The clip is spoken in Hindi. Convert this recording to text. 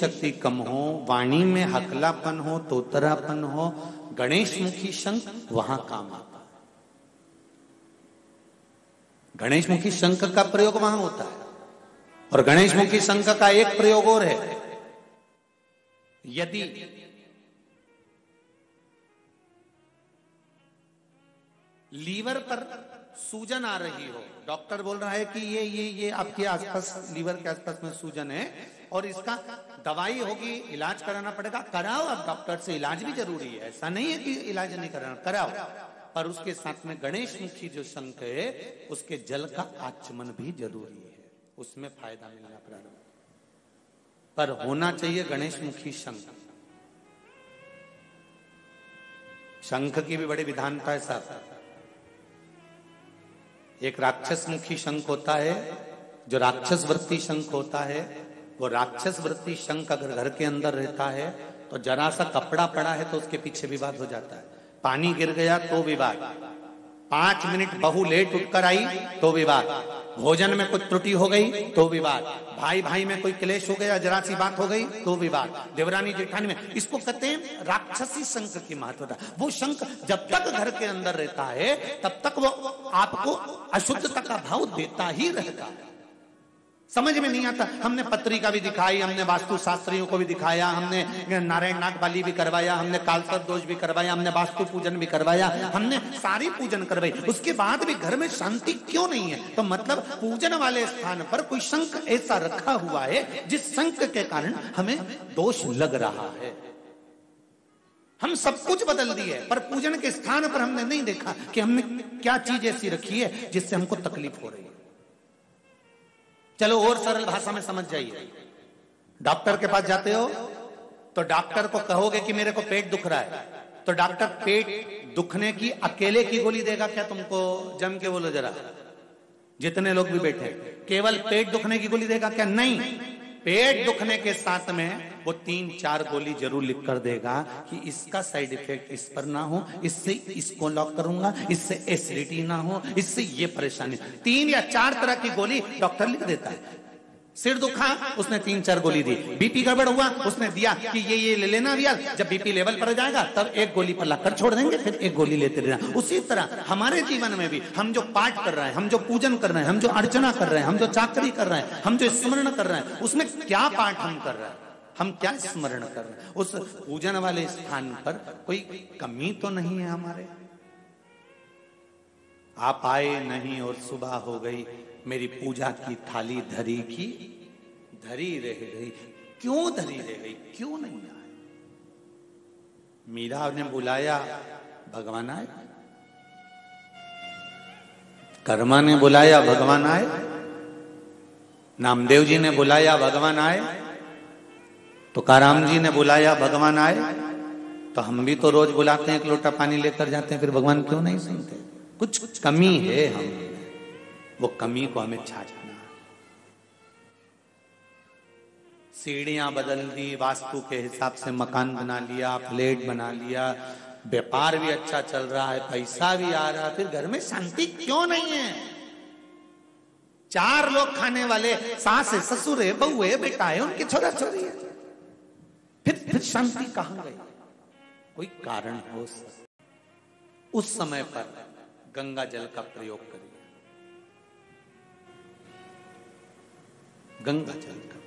शक्ति कम हो, वाणी में हकलापन हो, तोतरापन हो, गणेश मुखी शंख वहां काम आता है। गणेश मुखी शंख का प्रयोग वहां होता है। और गणेश मुखी शंख का एक प्रयोग और है, यदि लीवर पर सूजन आ रही हो, डॉक्टर बोल रहा है कि ये आपके आसपास, लीवर के आसपास में सूजन है और इसका दवाई होगी, इलाज कराना पड़ेगा, कराओ। अब डॉक्टर से इलाज भी जरूरी है, ऐसा नहीं है कि इलाज नहीं कराना, कराओ। पर उसके साथ में गणेश मुखी जो शंख है उसके जल का आचमन भी जरूरी है, उसमें फायदा मिलना प्रारंभ। पर होना चाहिए गणेश मुखी शंख। शंख की भी बड़ी विधानता है साहब। एक राक्षस मुखी शंख होता है, जो राक्षस वृत्ति शंख होता है। वो राक्षस वृत्ति शंख अगर घर के अंदर रहता है तो जरा सा कपड़ा पड़ा है तो उसके पीछे विवाद हो जाता है। पानी गिर गया तो विवाद, 5 मिनट बहू लेट उठकर आई तो विवाद, भोजन में कुछ त्रुटि हो गई तो विवाद, भाई भाई में कोई क्लेश हो गया, जरा सी बात हो गई तो विवाद, देवरानी जेठानी में। इसको कहते हैं राक्षसी शंख की महत्वता। वो शंख जब तक घर के अंदर रहता है तब तक वो आपको अशुद्धता का भाव देता ही रहता है। समझ में नहीं आता। हमने पत्रिका भी दिखाई, हमने वास्तु शास्त्रियों को भी दिखाया, हमने नारायण नाग बलि भी करवाया, हमने कालसर्प दोष भी करवाया, हमने वास्तु पूजन भी करवाया, हमने सारी पूजन करवाई, उसके बाद भी घर में शांति क्यों नहीं है? तो मतलब पूजन वाले स्थान पर कोई शंख ऐसा रखा हुआ है जिस शंख के कारण हमें दोष लग रहा है। हम सब कुछ बदल दिए पर पूजन के स्थान पर हमने नहीं देखा कि हमने क्या चीज ऐसी रखी है जिससे हमको तकलीफ हो रही है। चलो और सरल भाषा में समझ जाइए। डॉक्टर के पास जाते हो तो डॉक्टर को कहोगे कि मेरे को पेट दुख रहा है, तो डॉक्टर पेट दुखने की अकेले की गोली देगा क्या तुमको? जम के बोलो जरा, जितने लोग भी बैठे, केवल पेट दुखने की गोली देगा क्या? नहीं, पेट दुखने के साथ में वो 3-4 गोली जरूर लिख कर देगा कि इसका साइड इफेक्ट इस पर ना हो, इससे इसको लॉक करूंगा, इससे एसिडिटी ना हो, इससे ये परेशानी। 3 या 4 तरह की गोली डॉक्टर लिख देता है। सिर दुखा, उसने 3-4 गोली दी। बीपी गड़बड़ हुआ, उसने दिया कि ये ले लेना भैया, जब बीपी लेवल पर जाएगा तब एक गोली पर लाकर छोड़ देंगे, फिर एक गोली लेते रहना। उसी तरह हमारे जीवन में भी हम जो पाठ कर रहे हैं, हम जो पूजन कर रहे हैं, हम जो अर्चना कर रहे हैं, हम जो चाकरी कर रहे हैं, हम जो स्मरण कर रहे हैं, उसमें क्या पाठ हम कर रहे हैं, हम क्या स्मरण कर रहे हैं? उस पूजन वाले स्थान पर कोई कमी तो नहीं है हमारे? आप आए नहीं और सुबह हो गई, मेरी पूजा की थाली धरी की धरी रह गई। क्यों धरी रह गई? क्यों नहीं आए? मीरा ने बुलाया, भगवान आए। कर्मा ने बुलाया, भगवान आए। नामदेव जी ने बुलाया, भगवान आए। तुकाराम जी ने बुलाया, भगवान आए। तो हम भी तो रोज बुलाते हैं, एक लोटा पानी लेकर जाते हैं, फिर भगवान क्यों नहीं सुनते? कुछ कमी है हम, वो कमी को हमें छाटना। सीढ़ियां बदल दी, वास्तु के हिसाब से मकान बना लिया, फ्लैट बना लिया, व्यापार भी अच्छा चल रहा है, पैसा भी आ रहा है, फिर घर में शांति क्यों नहीं है? 4 लोग खाने वाले, सास है, ससुर है, बहू है, बेटा है, उनके छोरा छोरी है, फिर शांति कहां गई? कोई कारण हो। उस समय पर गंगा जल का प्रयोग करिए, गंगा जल का।